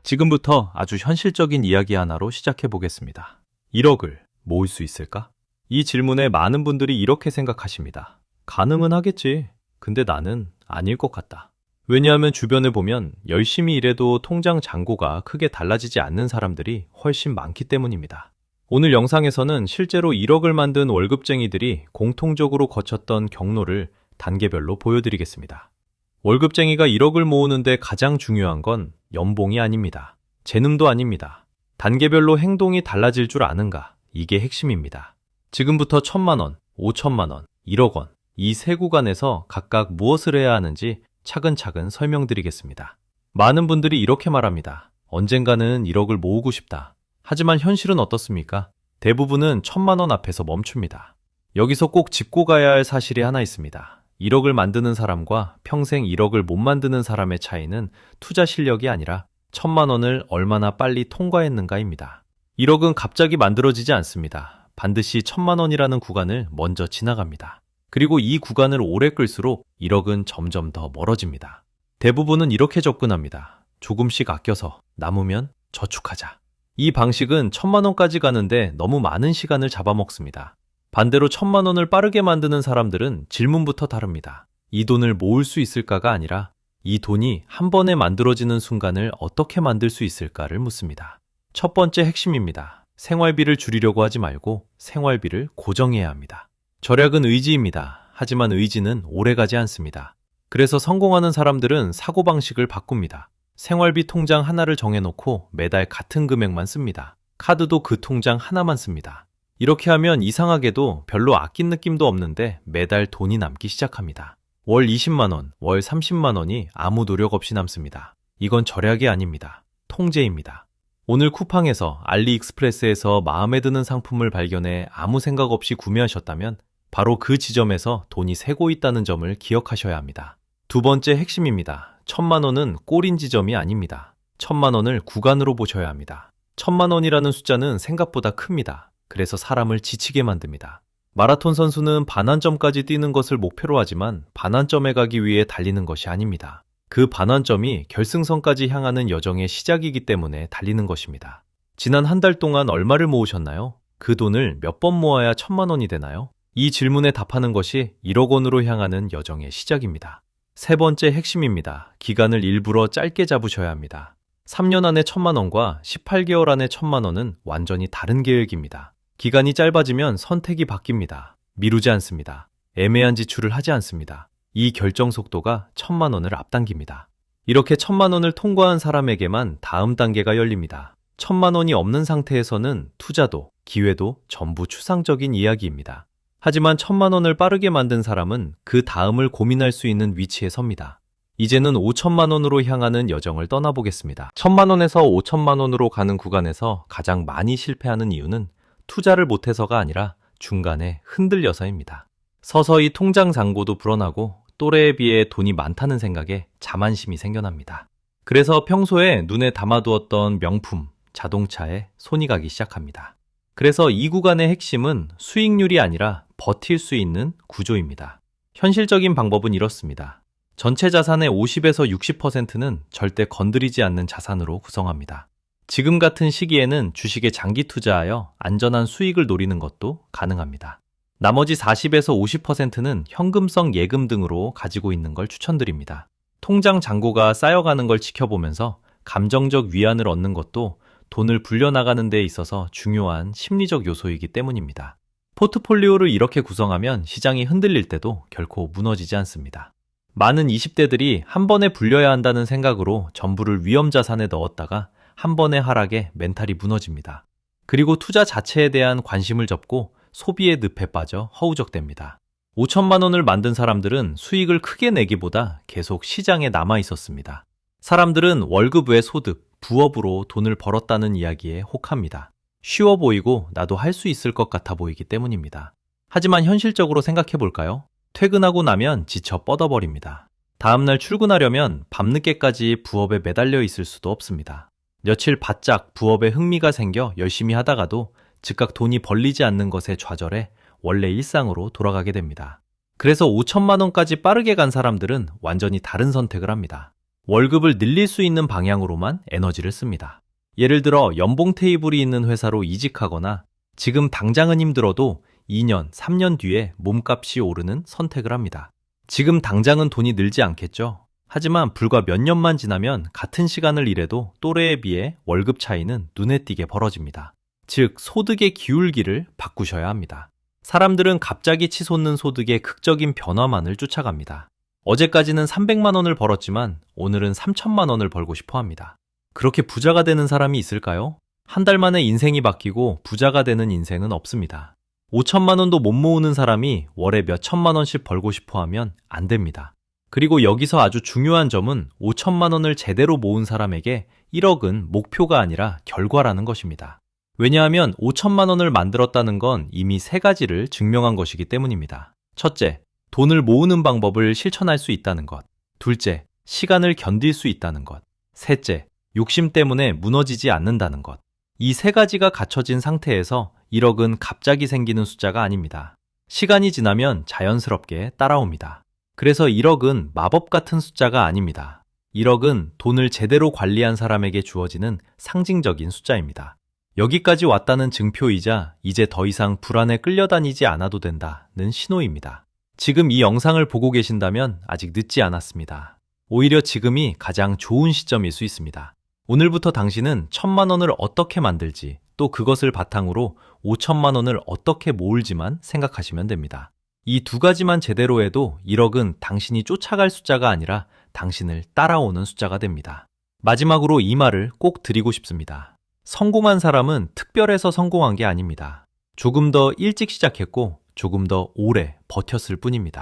지금부터 아주 현실적인 이야기 하나로 시작해 보겠습니다. 1억을 모을 수 있을까? 이 질문에 많은 분들이 이렇게 생각하십니다. 가능은 하겠지. 근데 나는 아닐 것 같다. 왜냐하면 주변을 보면 열심히 일해도 통장 잔고가 크게 달라지지 않는 사람들이 훨씬 많기 때문입니다. 오늘 영상에서는 실제로 1억을 만든 월급쟁이들이 공통적으로 거쳤던 경로를 단계별로 보여드리겠습니다. 월급쟁이가 1억을 모으는데 가장 중요한 건 연봉이 아닙니다. 재능도 아닙니다. 단계별로 행동이 달라질 줄 아는가? 이게 핵심입니다. 지금부터 1,000만 원, 5천만 원, 1억 원, 이 세 구간에서 각각 무엇을 해야 하는지 차근차근 설명드리겠습니다. 많은 분들이 이렇게 말합니다. 언젠가는 1억을 모으고 싶다. 하지만 현실은 어떻습니까? 대부분은 1,000만 원 앞에서 멈춥니다. 여기서 꼭 짚고 가야 할 사실이 하나 있습니다. 1억을 만드는 사람과 평생 1억을 못 만드는 사람의 차이는 투자 실력이 아니라 1,000만 원을 얼마나 빨리 통과했는가입니다. 1억은 갑자기 만들어지지 않습니다. 반드시 1,000만 원이라는 구간을 먼저 지나갑니다. 그리고 이 구간을 오래 끌수록 1억은 점점 더 멀어집니다. 대부분은 이렇게 접근합니다. 조금씩 아껴서 남으면 저축하자. 이 방식은 1,000만 원까지 가는데 너무 많은 시간을 잡아먹습니다. 반대로 1,000만 원을 빠르게 만드는 사람들은 질문부터 다릅니다. 이 돈을 모을 수 있을까가 아니라 이 돈이 한 번에 만들어지는 순간을 어떻게 만들 수 있을까를 묻습니다. 첫 번째 핵심입니다. 생활비를 줄이려고 하지 말고 생활비를 고정해야 합니다. 절약은 의지입니다. 하지만 의지는 오래가지 않습니다. 그래서 성공하는 사람들은 사고방식을 바꿉니다. 생활비 통장 하나를 정해놓고 매달 같은 금액만 씁니다. 카드도 그 통장 하나만 씁니다. 이렇게 하면 이상하게도 별로 아낀 느낌도 없는데 매달 돈이 남기 시작합니다. 월 20만 원, 월 30만 원이 아무 노력 없이 남습니다. 이건 절약이 아닙니다. 통제입니다. 오늘 쿠팡에서 알리익스프레스에서 마음에 드는 상품을 발견해 아무 생각 없이 구매하셨다면 바로 그 지점에서 돈이 새고 있다는 점을 기억하셔야 합니다. 두 번째 핵심입니다. 1,000만 원은 꼴인 지점이 아닙니다. 1,000만 원을 구간으로 보셔야 합니다. 1,000만 원이라는 숫자는 생각보다 큽니다. 그래서 사람을 지치게 만듭니다. 마라톤 선수는 반환점까지 뛰는 것을 목표로 하지만 반환점에 가기 위해 달리는 것이 아닙니다. 그 반환점이 결승선까지 향하는 여정의 시작이기 때문에 달리는 것입니다. 지난 한 달 동안 얼마를 모으셨나요? 그 돈을 몇 번 모아야 1,000만 원이 되나요? 이 질문에 답하는 것이 1억 원으로 향하는 여정의 시작입니다. 세 번째 핵심입니다. 기간을 일부러 짧게 잡으셔야 합니다. 3년 안에 1,000만 원과 18개월 안에 1,000만 원은 완전히 다른 계획입니다. 기간이 짧아지면 선택이 바뀝니다. 미루지 않습니다. 애매한 지출을 하지 않습니다. 이 결정 속도가 1,000만 원을 앞당깁니다. 이렇게 1,000만 원을 통과한 사람에게만 다음 단계가 열립니다. 1,000만 원이 없는 상태에서는 투자도, 기회도 전부 추상적인 이야기입니다. 하지만 1,000만 원을 빠르게 만든 사람은 그 다음을 고민할 수 있는 위치에 섭니다. 이제는 5,000만 원으로 향하는 여정을 떠나보겠습니다. 1,000만 원에서 5,000만 원으로 가는 구간에서 가장 많이 실패하는 이유는 투자를 못해서가 아니라 중간에 흔들려서입니다. 서서히 통장 잔고도 불어나고 또래에 비해 돈이 많다는 생각에 자만심이 생겨납니다. 그래서 평소에 눈에 담아두었던 명품, 자동차에 손이 가기 시작합니다. 그래서 이 구간의 핵심은 수익률이 아니라 버틸 수 있는 구조입니다. 현실적인 방법은 이렇습니다. 전체 자산의 50에서 60%는 절대 건드리지 않는 자산으로 구성합니다. 지금 같은 시기에는 주식에 장기 투자하여 안전한 수익을 노리는 것도 가능합니다. 나머지 40에서 50%는 현금성 예금 등으로 가지고 있는 걸 추천드립니다. 통장 잔고가 쌓여가는 걸 지켜보면서 감정적 위안을 얻는 것도 돈을 불려나가는 데 있어서 중요한 심리적 요소이기 때문입니다. 포트폴리오를 이렇게 구성하면 시장이 흔들릴 때도 결코 무너지지 않습니다. 많은 20대들이 한 번에 불려야 한다는 생각으로 전부를 위험자산에 넣었다가 한 번의 하락에 멘탈이 무너집니다. 그리고 투자 자체에 대한 관심을 접고 소비의 늪에 빠져 허우적댑니다. 5,000만 원을 만든 사람들은 수익을 크게 내기보다 계속 시장에 남아 있었습니다. 사람들은 월급 외 소득, 부업으로 돈을 벌었다는 이야기에 혹합니다. 쉬워 보이고 나도 할 수 있을 것 같아 보이기 때문입니다. 하지만 현실적으로 생각해 볼까요? 퇴근하고 나면 지쳐 뻗어버립니다. 다음날 출근하려면 밤늦게까지 부업에 매달려 있을 수도 없습니다. 며칠 바짝 부업에 흥미가 생겨 열심히 하다가도 즉각 돈이 벌리지 않는 것에 좌절해 원래 일상으로 돌아가게 됩니다. 그래서 5,000만 원까지 빠르게 간 사람들은 완전히 다른 선택을 합니다. 월급을 늘릴 수 있는 방향으로만 에너지를 씁니다. 예를 들어 연봉 테이블이 있는 회사로 이직하거나 지금 당장은 힘들어도 2년, 3년 뒤에 몸값이 오르는 선택을 합니다. 지금 당장은 돈이 늘지 않겠죠. 하지만 불과 몇 년만 지나면 같은 시간을 일해도 또래에 비해 월급 차이는 눈에 띄게 벌어집니다. 즉, 소득의 기울기를 바꾸셔야 합니다. 사람들은 갑자기 치솟는 소득의 극적인 변화만을 쫓아갑니다. 어제까지는 300만 원을 벌었지만 오늘은 3천만 원을 벌고 싶어 합니다. 그렇게 부자가 되는 사람이 있을까요? 한 달 만에 인생이 바뀌고 부자가 되는 인생은 없습니다. 5천만 원도 못 모으는 사람이 월에 몇 천만 원씩 벌고 싶어 하면 안 됩니다. 그리고 여기서 아주 중요한 점은 5천만 원을 제대로 모은 사람에게 1억은 목표가 아니라 결과라는 것입니다. 왜냐하면 5천만 원을 만들었다는 건 이미 3가지를 증명한 것이기 때문입니다. 첫째, 돈을 모으는 방법을 실천할 수 있다는 것. 둘째, 시간을 견딜 수 있다는 것. 셋째, 욕심 때문에 무너지지 않는다는 것. 이 3가지가 갖춰진 상태에서 1억은 갑자기 생기는 숫자가 아닙니다. 시간이 지나면 자연스럽게 따라옵니다. 그래서 1억은 마법 같은 숫자가 아닙니다. 1억은 돈을 제대로 관리한 사람에게 주어지는 상징적인 숫자입니다. 여기까지 왔다는 증표이자 이제 더 이상 불안에 끌려다니지 않아도 된다는 신호입니다. 지금 이 영상을 보고 계신다면 아직 늦지 않았습니다. 오히려 지금이 가장 좋은 시점일 수 있습니다. 오늘부터 당신은 1,000만 원을 어떻게 만들지, 또 그것을 바탕으로 5천만 원을 어떻게 모을지만 생각하시면 됩니다. 이 2가지만 제대로 해도 1억은 당신이 쫓아갈 숫자가 아니라 당신을 따라오는 숫자가 됩니다. 마지막으로 이 말을 꼭 드리고 싶습니다. 성공한 사람은 특별해서 성공한 게 아닙니다. 조금 더 일찍 시작했고 조금 더 오래 버텼을 뿐입니다.